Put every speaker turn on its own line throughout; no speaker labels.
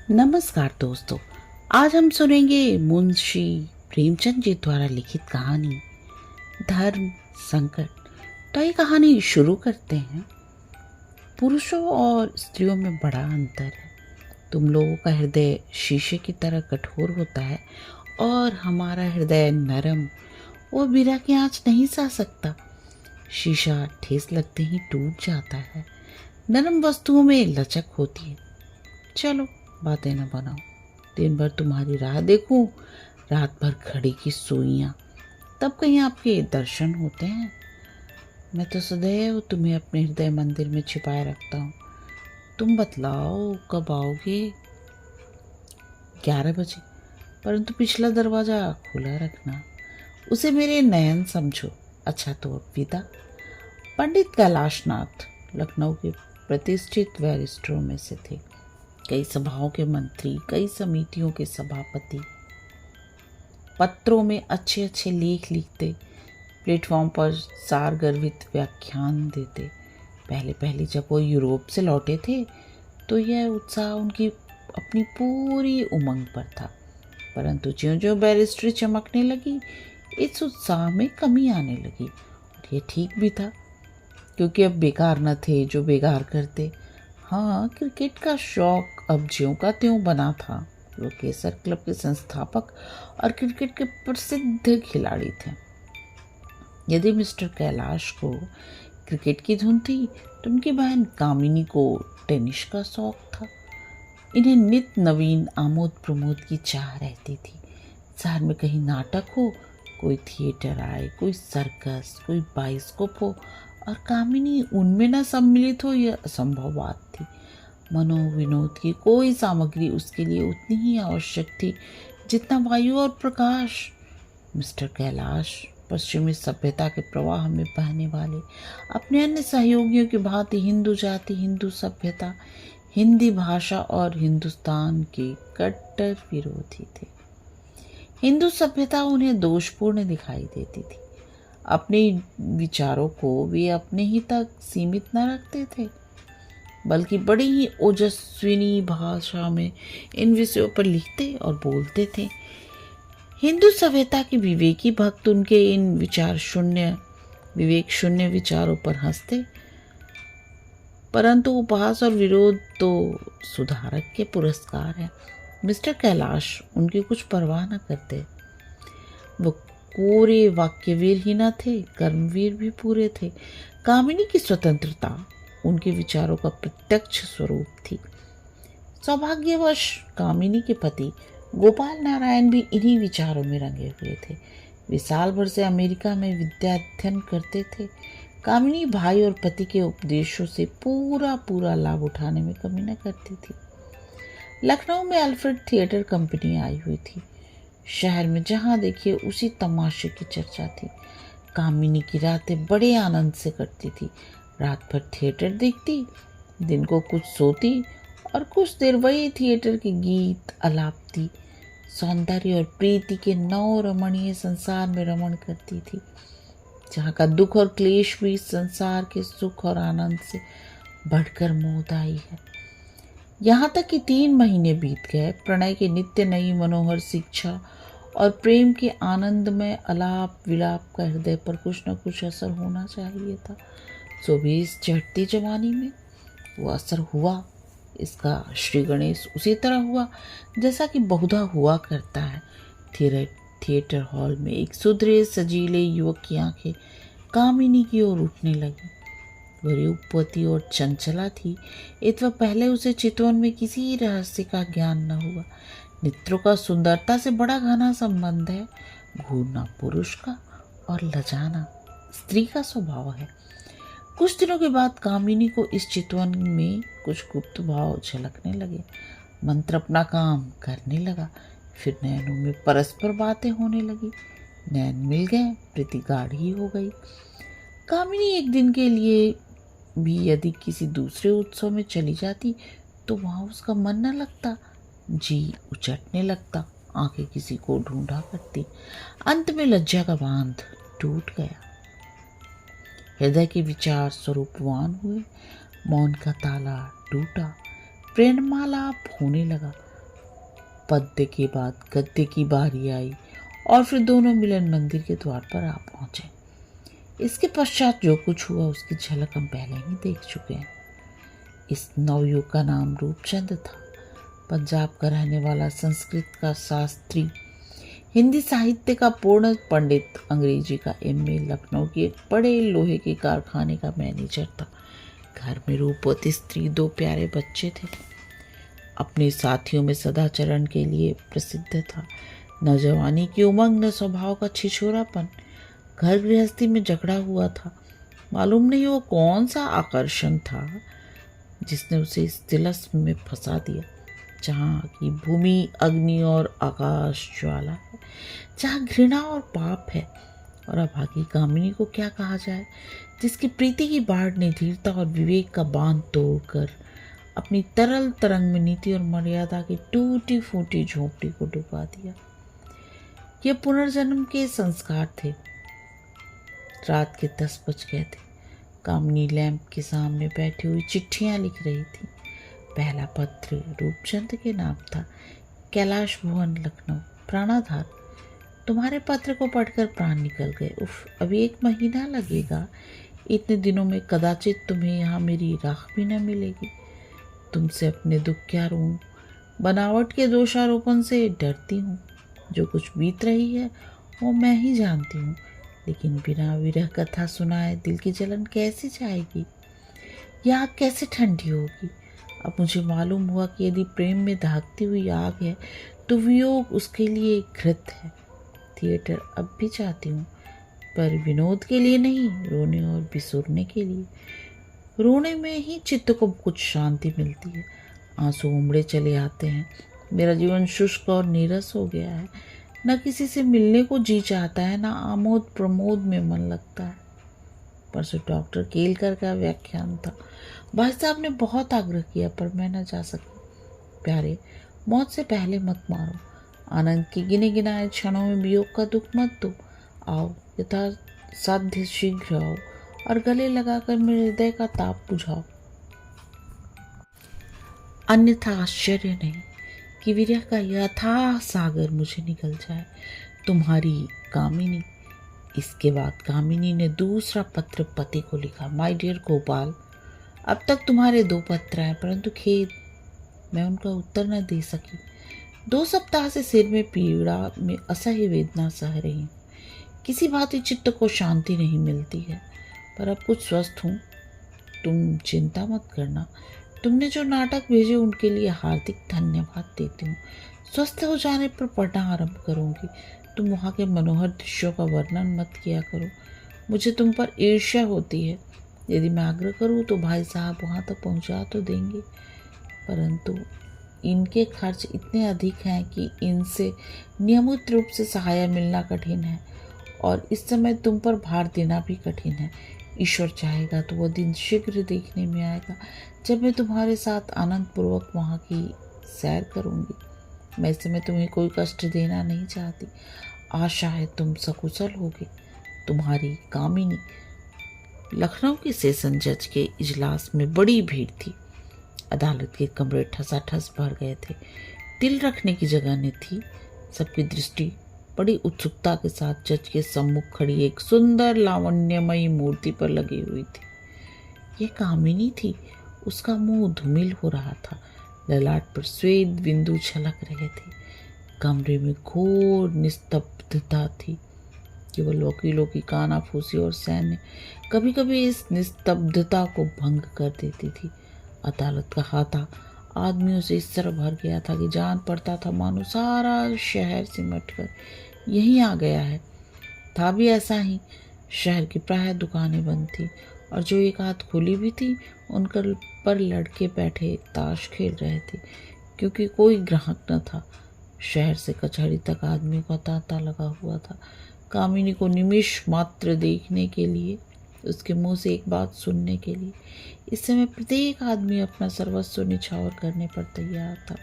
नमस्कार दोस्तों। आज हम सुनेंगे मुंशी प्रेमचंद जी द्वारा लिखित कहानी धर्म संकट। तो ये कहानी शुरू करते हैं। पुरुषों और स्त्रियों में बड़ा अंतर है। तुम लोगों का हृदय शीशे की तरह कठोर होता है और हमारा हृदय नरम। वो बिना की आँच नहीं सह सकता। शीशा ठेस लगते ही टूट जाता है। नरम वस्तुओं में लचक होती है। चलो बातें न बनाओ। दिन भर तुम्हारी राह देखूं, रात भर घड़ी की सुइयां, तब कहीं आपके दर्शन होते हैं। मैं तो सदैव तुम्हें अपने हृदय मंदिर में छिपाए रखता हूँ। तुम बतलाओ कब आओगे। 11 बजे, परंतु पिछला दरवाजा खुला रखना। उसे मेरे नयन समझो। अच्छा तो अब विदा। पंडित कैलाशनाथ लखनऊ के प्रतिष्ठित बैरिस्टरों में से थे। कई सभाओं के मंत्री, कई समितियों के सभापति। पत्रों में अच्छे अच्छे लेख लिखते, प्लेटफॉर्म पर सारगर्भित व्याख्यान देते। पहले पहले जब वो यूरोप से लौटे थे तो यह उत्साह उनकी अपनी पूरी उमंग पर था। परंतु ज्यों ज्यों बैरिस्ट्री चमकने लगी, इस उत्साह में कमी आने लगी। और ये ठीक भी था, क्योंकि अब बेकार न थे जो बेकार करते। हाँ, क्रिकेट का शौक अब ज्यों का त्यों बना था। वो केसर क्लब के संस्थापक और क्रिकेट के प्रसिद्ध खिलाड़ी थे। यदि मिस्टर कैलाश को क्रिकेट की धुन थी तो उनकी बहन कामिनी को टेनिस का शौक था। इन्हें नित नवीन आमोद प्रमोद की चाह रहती थी। शहर में कहीं नाटक हो, कोई थिएटर आए, कोई सर्कस, कोई बाइस्कोप हो और कामिनी उनमें न सम्मिलित हो, यह असंभव बात थी। मनोविनोद की कोई सामग्री उसके लिए उतनी ही आवश्यक थी जितना वायु और प्रकाश। मिस्टर कैलाश पश्चिमी सभ्यता के प्रवाह में बहने वाले अपने अन्य सहयोगियों की भांति हिंदू जाति, हिंदू सभ्यता, हिंदी भाषा और हिंदुस्तान के कट्टर विरोधी थे। हिंदू सभ्यता उन्हें दोषपूर्ण दिखाई देती थी। अपने विचारों को वे अपने ही तक सीमित न रखते थे, बल्कि बड़ी ही ओजस्विनी भाषा में इन विषयों पर लिखते और बोलते थे। हिंदू सभ्यता के विवेकी भक्त उनके इन विवेक शून्य विचारों पर हंसते, परंतु उपहास और विरोध तो सुधारक के पुरस्कार है। मिस्टर कैलाश उनकी कुछ परवाह न करते। वो कोरे वाक्यवीर ही न थे, कर्मवीर भी पूरे थे। कामिनी की स्वतंत्रता उनके विचारों का प्रत्यक्ष स्वरूप थी। सौभाग्यवश कामिनी के पति गोपाल नारायण भी इन्हीं विचारों में रंगे हुए थे। वे साल भर से अमेरिका में विद्या अध्ययन करते थे। कामिनी भाई और पति के उपदेशों से पूरा पूरा लाभ उठाने में कमी न करती थी। लखनऊ में अल्फ्रेड थिएटर कंपनी आई हुई थी। शहर में जहाँ देखिए उसी तमाशे की चर्चा थी। कामिनी की रातें बड़े आनंद से कटती थी। रात भर थिएटर देखती, दिन को कुछ सोती और कुछ देर वही थिएटर के गीत आलापती, सौंदर्य और प्रीति के नौ रमणीय संसार में रमण करती थी, जहाँ का दुख और क्लेश भी संसार के सुख और आनंद से बढ़कर मोहदायी है। यहाँ तक कि 3 महीने बीत गए। प्रणय के नित्य नई मनोहर शिक्षा और प्रेम के आनंद में अलाप विलाप का हृदय पर कुछ न कुछ असर होना चाहिए था। सो भी इस चढ़ती जवानी में वो असर हुआ। इसका श्री गणेश उसी तरह हुआ जैसा कि बहुधा हुआ करता है। थिएटर हॉल में एक सुधरे सजीले युवक की आंखें कामिनी की ओर उठने लगी। वो रूपवती और चंचला थी। इतना पहले उसे चितवन में किसी रहस्य का ज्ञान न हुआ। नेत्रों का सुंदरता से बड़ा घना संबंध है। घूरना पुरुष का और लजाना स्त्री का स्वभाव है। कुछ दिनों के बाद कामिनी को इस चितवन में कुछ गुप्त भाव झलकने लगे। मंत्र अपना काम करने लगा। फिर नैनों में परस्पर बातें होने लगी। नैन मिल गए, प्रीति गाढ़ी हो गई। कामिनी एक दिन के लिए भी यदि किसी दूसरे उत्सव में चली जाती तो वहां उसका मन न लगता, जी उचटने लगता, आंखें किसी को ढूंढा करती। अंत में लज्जा का बांध टूट गया। हृदय के विचार स्वरूपवान हुए। मौन का ताला टूटा। प्रेमालाप होने लगा। पद्य के बाद गद्य की बारी आई और फिर दोनों मिलन मंदिर के द्वार पर आ पहुंचे। इसके पश्चात जो कुछ हुआ उसकी झलक हम पहले ही देख चुके हैं। इस नवयुग का नाम रूपचंद था। पंजाब का रहने वाला, संस्कृत का शास्त्री, हिंदी साहित्य का पूर्ण पंडित, अंग्रेजी का एमए, लखनऊ की एक बड़े लोहे के कारखाने का मैनेजर था। घर में रूपवती स्त्री, 2 प्यारे बच्चे थे। अपने साथियों में सदाचरण के लिए प्रसिद्ध था। न जवानी की उमंग, न स्वभाव का छिछोरापन। घर गृहस्थी में झगड़ा हुआ था। मालूम नहीं वो कौन सा आकर्षण था जिसने उसे इस तिलस्म में फंसा दिया, जहाँ की भूमि अग्नि और आकाश ज्वाला है, जहाँ घृणा और पाप है। और अभागी कामिनी को क्या कहा जाए, जिसकी प्रीति की बाढ़ ने धीरता और विवेक का बांध तोड़कर अपनी तरल तरंग में नीति और मर्यादा की टूटी फूटी झोपड़ी को डुबा दिया। ये पुनर्जन्म के संस्कार थे। रात के 10 बज गए थे। कामिनी लैंप के सामने बैठी हुई चिट्ठियां लिख रही थी। पहला पत्र रूपचंद के नाम था। कैलाश भवन, लखनऊ। प्राणाधार, तुम्हारे पत्र को पढ़कर प्राण निकल गए। उफ, अभी 1 महीना लगेगा। इतने दिनों में कदाचित तुम्हें यहाँ मेरी राख भी न मिलेगी। तुमसे अपने दुख क्या रोऊं। बनावट के दोषारोपण से डरती हूँ। जो कुछ बीत रही है वो मैं ही जानती हूँ, लेकिन बिना विरह कथा सुनाए दिल की जलन कैसे जाएगी, यह आग कैसे ठंडी होगी। अब मुझे मालूम हुआ कि यदि प्रेम में दहकती हुई आग है तो वियोग उसके लिए घृत है। थिएटर अब भी चाहती हूँ, पर विनोद के लिए नहीं, रोने और बिसुरने के लिए। रोने में ही चित्त को कुछ शांति मिलती है। आंसू उमड़े चले आते हैं। मेरा जीवन शुष्क और नीरस हो गया है। न किसी से मिलने को जी चाहता है, न आमोद प्रमोद में मन लगता है। परसों डॉक्टर केलकर का व्याख्यान था। भाई साहब ने बहुत आग्रह किया, पर मैं न जा सकी। प्यारे, मौत से पहले मत मारो। आनंद के गिने गिनाए क्षणों में वियोग का दुख मत दो। आओ, यथा साध्य शीघ्र आओ और गले लगाकर मेरे हृदय का ताप बुझाओ। अन्यथा आश्चर्य नहीं कि विरह का यथाह सागर मुझे निकल जाए। तुम्हारी कामिनी। इसके बाद कामिनी ने दूसरा पत्र पति को लिखा। माय डियर गोपाल, अब तक तुम्हारे 2 पत्र हैं, परंतु खेद, मैं उनका उत्तर न दे सकी। 2 सप्ताह से सिर में पीड़ा में असह्य वेदना सह रही हूँ। किसी भांति चित्त को शांति नहीं मिलती है, पर अब कुछ स्वस्थ हूँ। तुम चिंता मत करना। तुमने जो नाटक भेजे उनके लिए हार्दिक धन्यवाद देती हूँ। स्वस्थ हो जाने पर पढ़ना आरंभ करूँगी। तुम वहाँ के मनोहर दृश्यों का वर्णन मत किया करो। मुझे तुम पर ईर्ष्या होती है। यदि मैं आग्रह करूँ तो भाई साहब वहाँ तक पहुँचा तो देंगे, परंतु इनके खर्च इतने अधिक हैं कि इनसे नियमित रूप से सहायता मिलना कठिन है, और इस समय तुम पर भार देना भी कठिन है। ईश्वर चाहेगा तो वह दिन शीघ्र देखने में आएगा जब मैं तुम्हारे साथ आनंद पूर्वक वहाँ की सैर करूँगी। मैं इस समय तुम्हें कोई कष्ट देना नहीं चाहती। आशा है तुम सकुशल होगे। तुम्हारी कामिनी। लखनऊ के सेशन जज के इजलास में बड़ी भीड़ थी। अदालत के कमरे ठसाठस भर गए थे। दिल रखने की जगह न थी। सबकी दृष्टि बड़ी उत्सुकता के साथ जज के सम्मुख खड़ी एक सुंदर लावण्यमयी मूर्ति पर लगी हुई थी। यह कामिनी थी। उसका मुंह धूमिल हो रहा था। ललाट पर श्वेत बिंदु छलक रहे थे। कमरे में घोर निस्तब्धता थी। केवल वकीलों की कानाफूसी और सैन्य कभी कभी इस निस्तब्धता को भंग कर देती थी। अदालत का हाथा आदमियों से इस तरह भर गया था कि जान पड़ता था मानो सारा शहर सिमट कर यहीं आ गया है। था भी ऐसा ही। शहर की प्राय दुकानें बंद थी, और जो एक आध खुली भी थी उन पर लड़के बैठे ताश खेल रहे थे, क्योंकि कोई ग्राहक न था। शहर से कचहरी तक आदमियों का तांता लगा हुआ था। कामिनी को निमिष मात्र देखने के लिए, उसके मुंह से एक बात सुनने के लिए इस समय प्रत्येक आदमी अपना सर्वस्व निछावर करने पर तैयार था।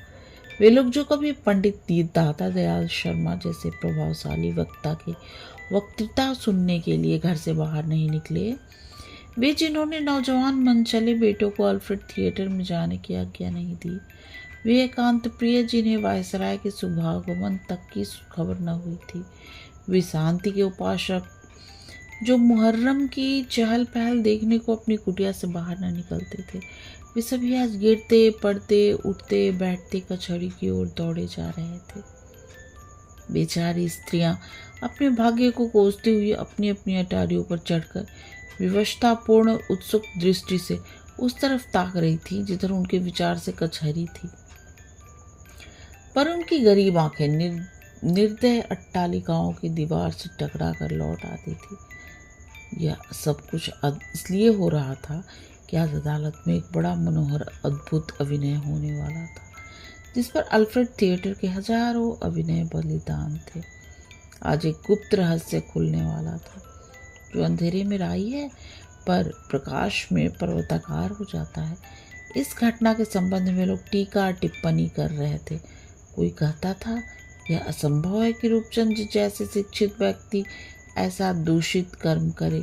वे लोग जो कभी पंडित दाता दयाल शर्मा जैसे प्रभावशाली वक्ता की वक्तृता सुनने के लिए घर से बाहर नहीं निकले, वे जिन्होंने नौजवान मनचले बेटों को अल्फ्रेड थिएटर में जाने की आज्ञा नहीं दी, वे एकांत प्रिय जिन्हें वायसराय के शुभागमन तक की खबर न हुई थी, वे शांति के उपासक जो मुहर्रम की चहल पहल देखने को अपनी कुटिया से बाहर न निकलते थे, वे सभी आज गिरते पड़ते उठते बैठते कचहरी की ओर दौड़े जा रहे थे। बेचारी स्त्रियां अपने भाग्य को कोसते हुए अपनी अपनी अटारियों पर चढ़कर विवशतापूर्ण उत्सुक दृष्टि से उस तरफ ताक रही थी जिधर उनके विचार से कचहरी थी, पर उनकी गरीब आंखें निर्दय अट्टालिकाओं की दीवार से टकरा कर लौट आती थी। यह सब कुछ इसलिए हो रहा था कि आज अदालत में एक बड़ा मनोहर अद्भुत अभिनय होने वाला था, जिस पर अल्फ्रेड थिएटर के हजारों अभिनय बलिदान थे। आज एक गुप्त रहस्य खुलने वाला था जो अंधेरे में राई है पर प्रकाश में पर्वताकार हो जाता है। इस घटना के संबंध में लोग टीका टिप्पणी कर रहे थे। कोई कहता था यह असंभव है कि रूपचंद जैसे शिक्षित व्यक्ति ऐसा दूषित कर्म करे।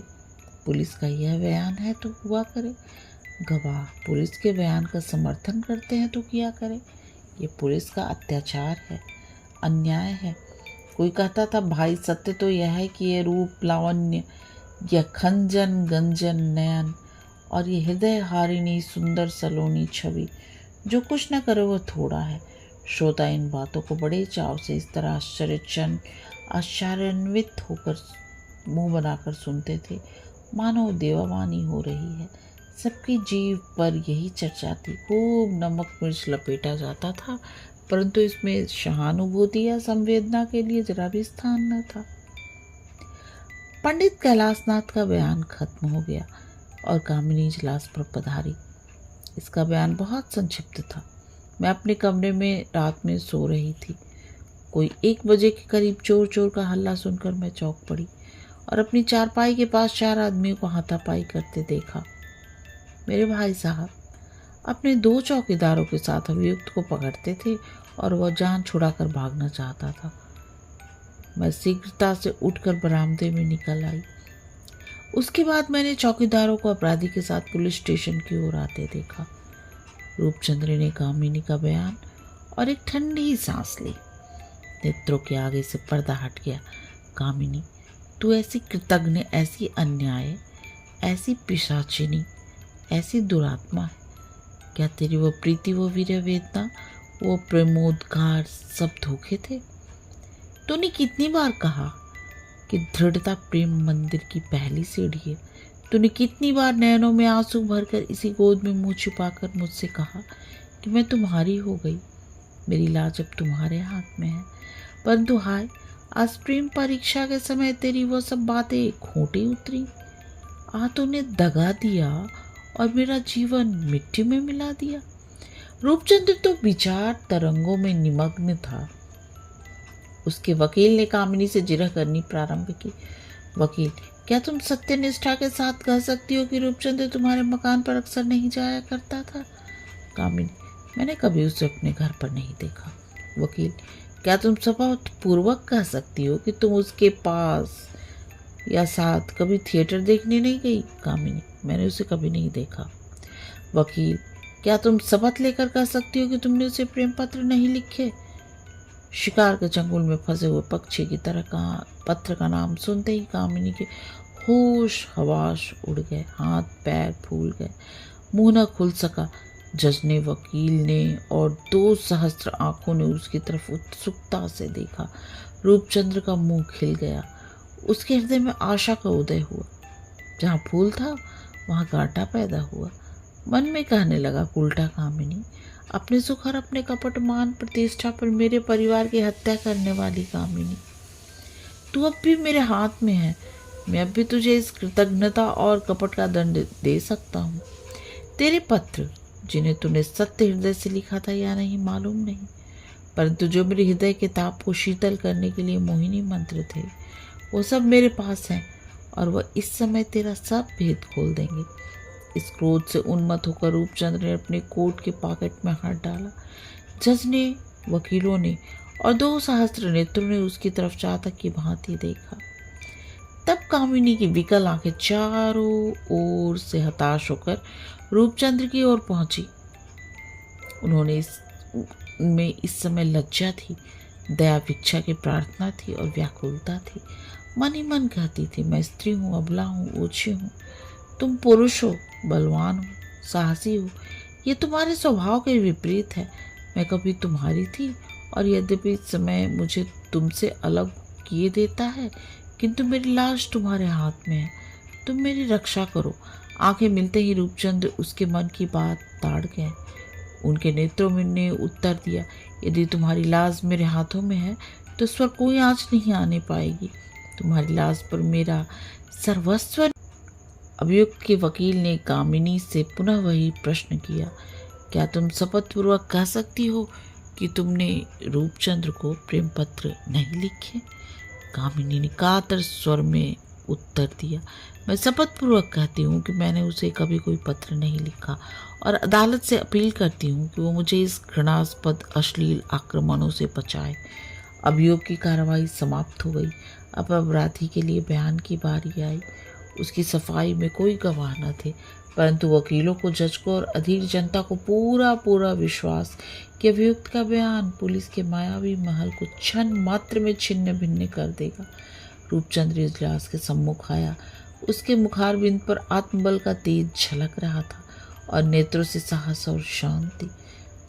पुलिस का यह बयान है तो हुआ करे। गवाह पुलिस के बयान का समर्थन करते हैं तो किया करे। ये पुलिस का अत्याचार है, अन्याय है। कोई कहता था भाई सत्य तो यह है कि ये रूप लावण्य, यह खंजन गंजन नयन और ये हृदय हारिणी सुंदर सलोनी छवि जो कुछ न करे वह थोड़ा है। श्रोता इन बातों को बड़े चाव से इस तरह आश्चर्यान्वित होकर मुंह बनाकर सुनते थे मानो देवावानी हो रही है। सबकी जीभ पर यही चर्चा थी। खूब नमक मिर्च लपेटा जाता था, परंतु इसमें सहानुभूति या संवेदना के लिए जरा भी स्थान न था। पंडित कैलाशनाथ का बयान खत्म हो गया और कामिनी इजलास पर पधारी। इसका बयान बहुत संक्षिप्त था। मैं अपने कमरे में रात में सो रही थी। कोई 1 बजे के करीब चोर चोर का हल्ला सुनकर मैं चौंक पड़ी और अपनी चारपाई के पास 4 आदमियों को हाथापाई करते देखा। मेरे भाई साहब अपने 2 चौकीदारों के साथ अभियुक्त को पकड़ते थे और वह जान छुड़ाकर भागना चाहता था। मैं शीघ्रता से उठकर बरामदे में निकल आई। उसके बाद मैंने चौकीदारों को अपराधी के साथ पुलिस स्टेशन की ओर आते देखा। रूपचंद्र ने कामिनी का बयान और एक ठंडी सांस ली। नेत्रों के आगे से पर्दा हट गया। कामिनी, तू ऐसी कृतज्ञ, ऐसी अन्याय, ऐसी पिशाचिनी, ऐसी दुरात्मा है। क्या तेरी वो प्रीति, वो वीर्य वेदना, वो प्रेमोद्गार सब धोखे थे? तूने कितनी बार कहा कि दृढ़ता प्रेम मंदिर की पहली सीढ़ी है। तूने कितनी बार नयनों में आंसू भरकर इसी गोद में मुंह छिपाकर मुझसे कहा कि मैं तुम्हारी हो गई, मेरी लाज अब तुम्हारे हाथ में है। परंतु हाय, आज प्रेम परीक्षा के समय तेरी वो सब बातें खोटी उतरी। तूने दगा दिया और मेरा जीवन मिट्टी में मिला दिया। रूपचंद्र तो विचार तरंगों में निमग्न था। उसके वकील ने कामिनी से जिरह करनी प्रारंभ की। वकील, क्या तुम सत्यनिष्ठा के साथ कह सकती हो कि रूपचंद्र तुम्हारे मकान पर अक्सर नहीं जाया करता था? कामिनी, मैंने कभी उसे अपने घर पर नहीं देखा। वकील, क्या तुम शपथ पूर्वक कह सकती हो कि तुम उसके पास या साथ कभी थिएटर देखने नहीं गई? कामिनी, मैंने उसे कभी नहीं देखा। वकील, क्या तुम शपथ लेकर कह सकती हो कि तुमने उसे प्रेम पत्र नहीं लिखे? शिकार के चंगुल में फंसे हुए पक्षी की तरह पत्र का नाम सुनते ही कामिनी के होश हवास उड़ गए, हाथ पैर फूल गए, मुंह न खुल सका। जज ने, वकील ने और 2 सहस्त्र आंखों ने उसकी तरफ उत्सुकता से देखा। रूपचंद्र का मुंह खिल गया। उसके हृदय में आशा का उदय हुआ। जहाँ फूल था वहाँ कांटा पैदा हुआ। मन में कहने लगा, उल्टा कामिनी, अपने सुख और अपने कपट मान प्रतिष्ठा पर मेरे परिवार की हत्या करने वाली कामिनी, तू अब भी मेरे हाथ में है। मैं अब भी तुझे इस कृतज्ञता और कपट का दंड दे सकता हूँ। तेरे पत्र, जिन्हें तूने सत्य हृदय से लिखा था या नहीं मालूम नहीं, परंतु जो मेरे हृदय के ताप को शीतल करने के लिए मोहिनी मंत्र थे, वो सब मेरे पास हैं और वह इस समय तेरा सब भेद खोल देंगे। इस क्रोध से उन्मत्त होकर रूपचंद्र ने अपने कोट के पॉकेट में हाथ डाला। जज ने, वकीलों ने और 2 सहस्त्र नेत्रों ने उसकी तरफ चातक की भांति देखा। तब कामिनी की विकल आंखें चारों ओर से हताश होकर रूपचंद्र की ओर पहुंची। उन्होंने में इस समय लज्जा थी, दया भिक्षा की प्रार्थना थी और व्याकुलता थी। मन ही मन कहती थी, मैं स्त्री हूँ, अबला हूँ, ओछी हूँ। तुम पुरुष हो, बलवान हो, साहसी हो। ये तुम्हारे स्वभाव के विपरीत है। मैं कभी तुम्हारी थी और यद्यपि समय मुझे तुमसे अलग किए देता है, किंतु मेरी लाश तुम्हारे हाथ में है। तुम मेरी रक्षा करो। आंखें मिलते ही रूपचंद्र उसके मन की बात ताड़ गए। उनके नेत्रों में ने उत्तर दिया, यदि तुम्हारी लाश मेरे हाथों में है तो इस पर कोई आँच नहीं आने पाएगी। तुम्हारी लाश पर मेरा सर्वस्व। अभियुक्त के वकील ने कामिनी से पुनः वही प्रश्न किया, क्या तुम शपथपूर्वक कह सकती हो कि तुमने रूपचंद्र को प्रेम पत्र नहीं लिखे? कामिनी ने कातर स्वर में उत्तर दिया, मैं शपथपूर्वक कहती हूँ कि मैंने उसे कभी कोई पत्र नहीं लिखा और अदालत से अपील करती हूँ कि वो मुझे इस घृणास्पद अश्लील आक्रमणों से बचाए। अभियोग की कार्रवाई समाप्त हो गई। अब अपराधी के लिए बयान की बारी आई। उसकी सफाई में कोई गवाह न थे, परंतु वकीलों को, जज को और अधीर जनता को पूरा विश्वास कि अभियुक्त का बयान पुलिस के मायावी महल को क्षण मात्र में छिन्न भिन्न कर देगा। रूपचंद्र इजलास के सम्मुख आया। उसके मुखारबिंद पर आत्मबल का तेज झलक रहा था और नेत्रों से साहस और शांति।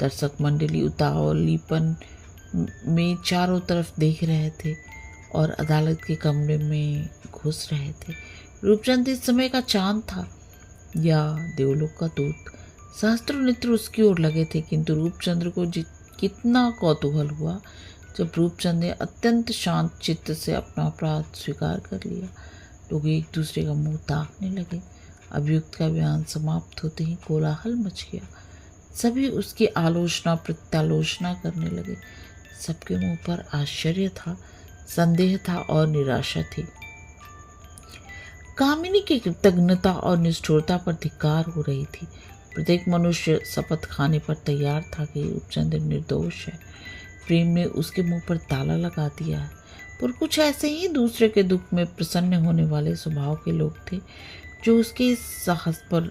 दर्शक मंडली उतावलीपन में चारों तरफ देख रहे थे और अदालत के कमरे में घुस रहे थे। रूपचंद्र इस समय का चांद था या देवलोक का दूत। सहस्त्रों नेत्र उसकी ओर लगे थे, किंतु रूपचंद्र को कितना कौतूहल हुआ जब रूपचंद्र ने अत्यंत शांत चित्त से अपना अपराध स्वीकार कर लिया। लोग एक दूसरे का मुंह ताकने लगे। अभियुक्त का बयान समाप्त होते ही कोलाहल मच गया। सभी उसकी आलोचना प्रत्यालोचना करने लगे। सबके मुंह पर आश्चर्य था, संदेह था और निराशा थी। कामिनी की कृतज्ञता और निष्ठुरता पर धिक्कार हो रही थी। प्रत्येक मनुष्य शपथ खाने पर तैयार था कि रूपचंद्र निर्दोष है। प्रेम ने उसके मुंह पर ताला लगा दिया है। पर कुछ ऐसे ही दूसरे के दुख में प्रसन्न होने वाले स्वभाव के लोग थे जो उसके इस साहस पर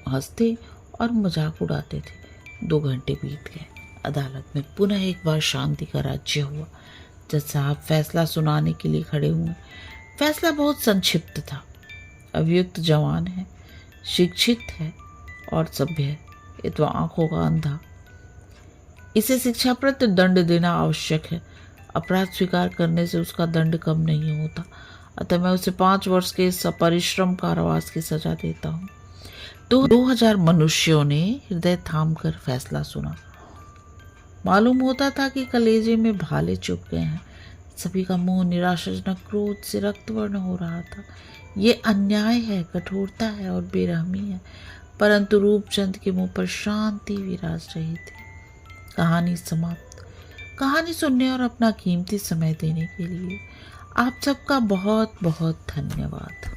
हंसते और मजाक उड़ाते थे। 2 घंटे बीत गए। अदालत में पुनः एक बार शांति का राज्य हुआ। जज साहब फैसला सुनाने के लिए खड़े हुए। फैसला बहुत संक्षिप्त था। अभियुक्त जवान है, शिक्षित है और सभ्य है। ये तो आंखों का अंधा। इसे शिक्षाप्रद दंड देना आवश्यक है। अपराध स्वीकार करने से उसका दंड कम नहीं होता, अतः मैं उसे 5 वर्ष के सपरिश्रम कारावास की सजा देता हूँ। 2000 मनुष्यों ने हृदय थाम कर फैसला सुना। मालूम होता था कि कलेजे में भाले चुभ गए हैं। सभी का मुंह निराशाजनक क्रोध से रक्तवर्ण हो रहा था। ये अन्याय है, कठोरता है और बेरहमी है, परंतु रूपचंद के मुंह पर शांति विराज रही थी। कहानी समाप्त। कहानी सुनने और अपना कीमती समय देने के लिए आप सबका बहुत बहुत धन्यवाद।